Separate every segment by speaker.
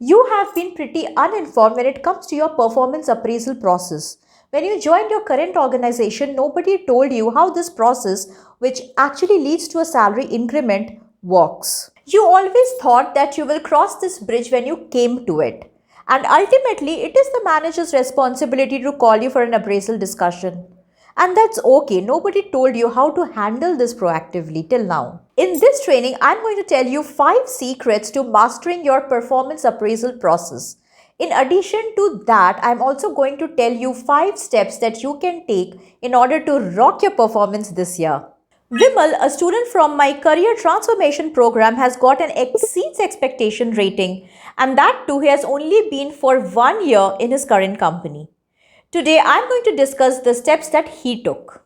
Speaker 1: You have been pretty uninformed when it comes to your performance appraisal process. When you joined your current organization, nobody told you how this process, which actually leads to a salary increment, works. You always thought that you will cross this bridge when you came to it. And ultimately, it is the manager's responsibility to call you for an appraisal discussion. And that's okay. Nobody told you how to handle this proactively till now. In this training, I'm going to tell you 5 secrets to mastering your performance appraisal process. In addition to that, I'm also going to tell you 5 steps that you can take in order to rock your performance this year. Vimal, a student from my career transformation program, has got an exceeds expectation rating, and that too he has only been for 1 year in his current company. Today, I'm going to discuss the steps that he took.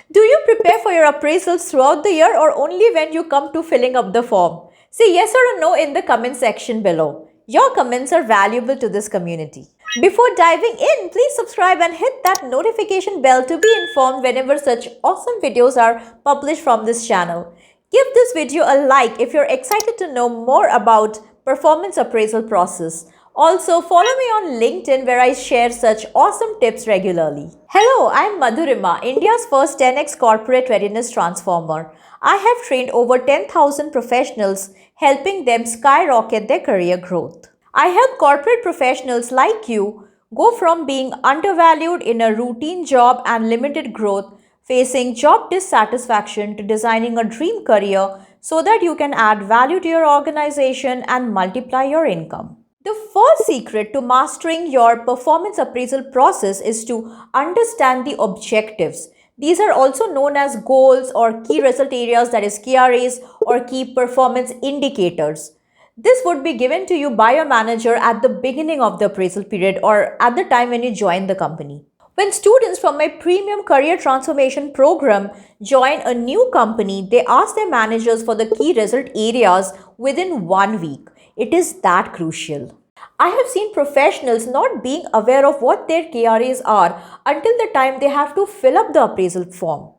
Speaker 1: Do you prepare for your appraisals throughout the year or only when you come to filling up the form? Say yes or no in the comment section below. Your comments are valuable to this community. Before diving in, please subscribe and hit that notification bell to be informed whenever such awesome videos are published from this channel. Give this video a like if you're excited to know more about performance appraisal process. Also, follow me on LinkedIn where I share such awesome tips regularly. Hello, I'm Madhurima, India's first 10x corporate readiness transformer. I have trained over 10,000 professionals, helping them skyrocket their career growth. I help corporate professionals like you go from being undervalued in a routine job and limited growth, facing job dissatisfaction, to designing a dream career so that you can add value to your organization and multiply your income. The first secret to mastering your performance appraisal process is to understand the objectives. These are also known as goals or key result areas, that is KRAs, or key performance indicators. This would be given to you by your manager at the beginning of the appraisal period or at the time when you join the company. When students from my premium career transformation program join a new company, they ask their managers for the key result areas within 1 week. It is that crucial. I have seen professionals not being aware of what their KRAs are until the time they have to fill up the appraisal form.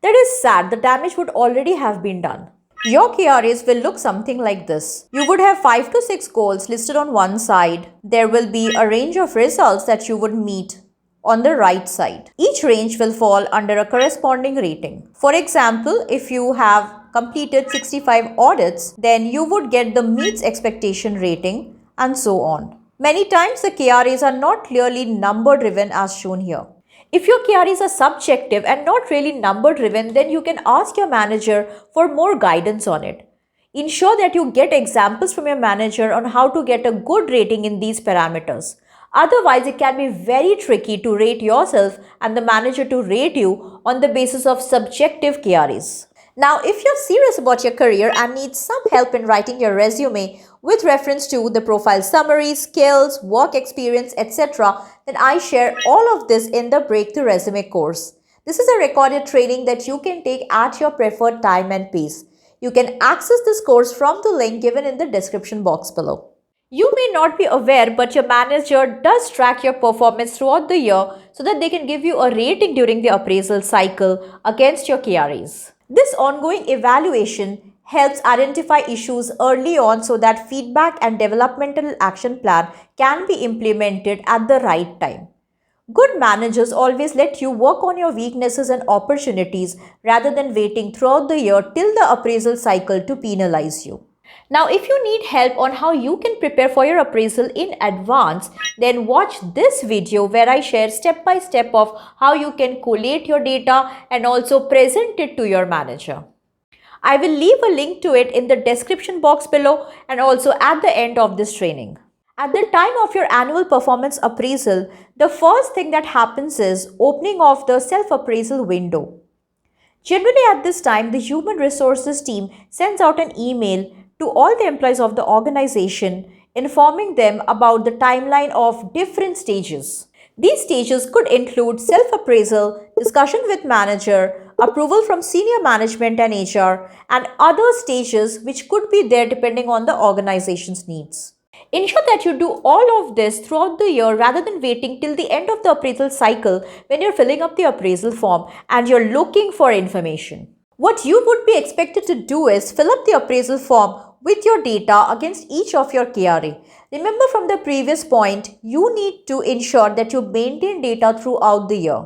Speaker 1: That is sad, the damage would already have been done. Your KRAs will look something like this. You would have 5 to 6 goals listed on one side. There will be a range of results that you would meet on the right side. Each range will fall under a corresponding rating. For example, if you have completed 65 audits, then you would get the meets expectation rating and so on. Many times the KRAs are not clearly number driven as shown here. If your KRAs are subjective and not really number driven, then you can ask your manager for more guidance on it. Ensure that you get examples from your manager on how to get a good rating in these parameters. Otherwise, it can be very tricky to rate yourself and the manager to rate you on the basis of subjective KRAs. Now, if you're serious about your career and need some help in writing your resume with reference to the profile summary, skills, work experience, etc., then I share all of this in the Breakthrough Resume course. This is a recorded training that you can take at your preferred time and pace. You can access this course from the link given in the description box below. You may not be aware, but your manager does track your performance throughout the year so that they can give you a rating during the appraisal cycle against your KRAs. This ongoing evaluation helps identify issues early on so that feedback and developmental action plan can be implemented at the right time. Good managers always let you work on your weaknesses and opportunities rather than waiting throughout the year till the appraisal cycle to penalize you. Now, if you need help on how you can prepare for your appraisal in advance, then watch this video where I share step by step of how you can collate your data and also present it to your manager. I will leave a link to it in the description box below and also at the end of this training. At the time of your annual performance appraisal, the first thing that happens is opening of the self-appraisal window. Generally at this time, the human resources team sends out an email to all the employees of the organization, informing them about the timeline of different stages. These stages could include self-appraisal, discussion with manager, approval from senior management and HR, and other stages which could be there depending on the organization's needs. Ensure that you do all of this throughout the year rather than waiting till the end of the appraisal cycle when you're filling up the appraisal form and you're looking for information. What you would be expected to do is fill up the appraisal form with your data against each of your KRA. Remember from the previous point, you need to ensure that you maintain data throughout the year.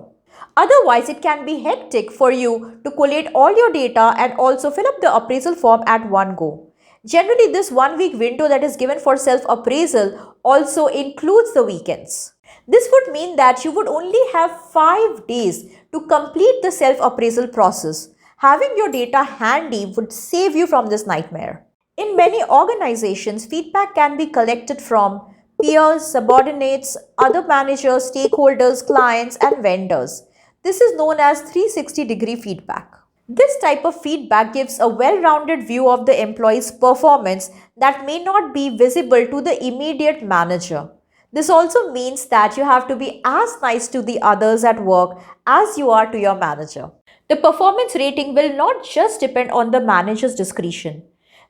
Speaker 1: Otherwise, it can be hectic for you to collate all your data and also fill up the appraisal form at one go. Generally, this 1 week window that is given for self-appraisal also includes the weekends. This would mean that you would only have 5 days to complete the self-appraisal process. Having your data handy would save you from this nightmare. In many organizations, feedback can be collected from peers, subordinates, other managers, stakeholders, clients, and vendors. This is known as 360-degree feedback. This type of feedback gives a well-rounded view of the employee's performance that may not be visible to the immediate manager. This also means that you have to be as nice to the others at work as you are to your manager. The performance rating will not just depend on the manager's discretion.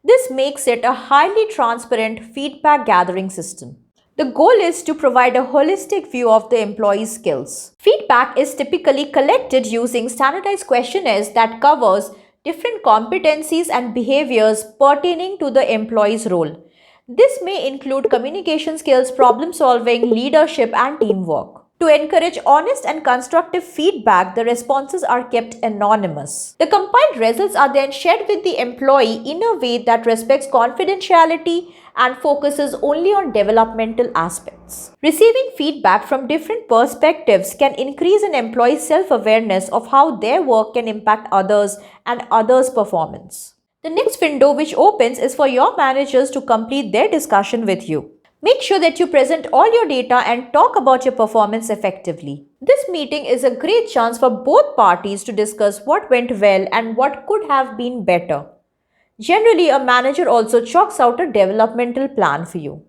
Speaker 1: This makes it a highly transparent feedback gathering system. The goal is to provide a holistic view of the employee's skills. Feedback is typically collected using standardized questionnaires that covers different competencies and behaviors pertaining to the employee's role. This may include communication skills, problem solving, leadership, and teamwork. To encourage honest and constructive feedback, the responses are kept anonymous. The compiled results are then shared with the employee in a way that respects confidentiality and focuses only on developmental aspects. Receiving feedback from different perspectives can increase an employee's self-awareness of how their work can impact others and others' performance. The next window which opens is for your managers to complete their discussion with you. Make sure that you present all your data and talk about your performance effectively. This meeting is a great chance for both parties to discuss what went well and what could have been better. Generally, a manager also chalks out a developmental plan for you.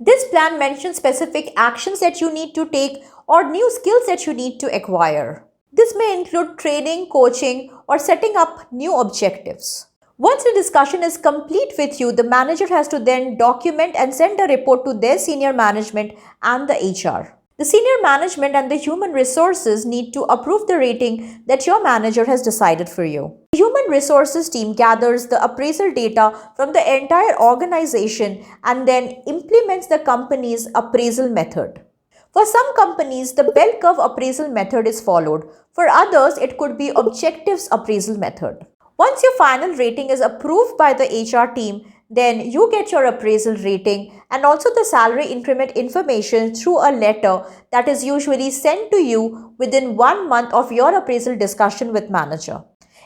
Speaker 1: This plan mentions specific actions that you need to take or new skills that you need to acquire. This may include training, coaching, or setting up new objectives. Once the discussion is complete with you, the manager has to then document and send a report to their senior management and the HR. The senior management and the human resources need to approve the rating that your manager has decided for you. The human resources team gathers the appraisal data from the entire organization and then implements the company's appraisal method. For some companies, the bell curve appraisal method is followed. For others, it could be objectives appraisal method. Once your final rating is approved by the HR team, then you get your appraisal rating and also the salary increment information through a letter that is usually sent to you within 1 month of your appraisal discussion with manager.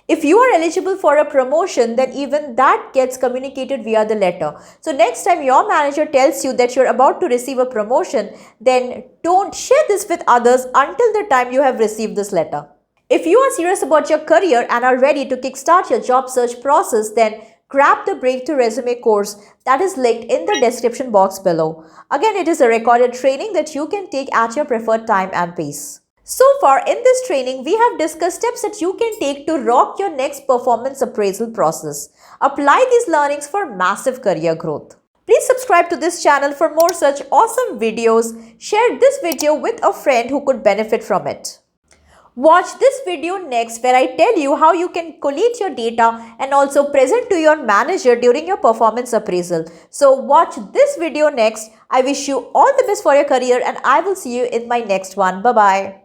Speaker 1: If you are eligible for a promotion, then even that gets communicated via the letter. So next time your manager tells you that you're about to receive a promotion, then don't share this with others until the time you have received this letter. If you are serious about your career and are ready to kickstart your job search process, then grab the Breakthrough Resume course that is linked in the description box below. Again, it is a recorded training that you can take at your preferred time and pace. So far in this training, we have discussed steps that you can take to rock your next performance appraisal process. Apply these learnings for massive career growth. Please subscribe to this channel for more such awesome videos. Share this video with a friend who could benefit from it. Watch this video next where I tell you how you can collate your data and also present to your manager during your performance appraisal. So watch this video next. I wish you all the best for your career and I will see you in my next one. Bye-bye.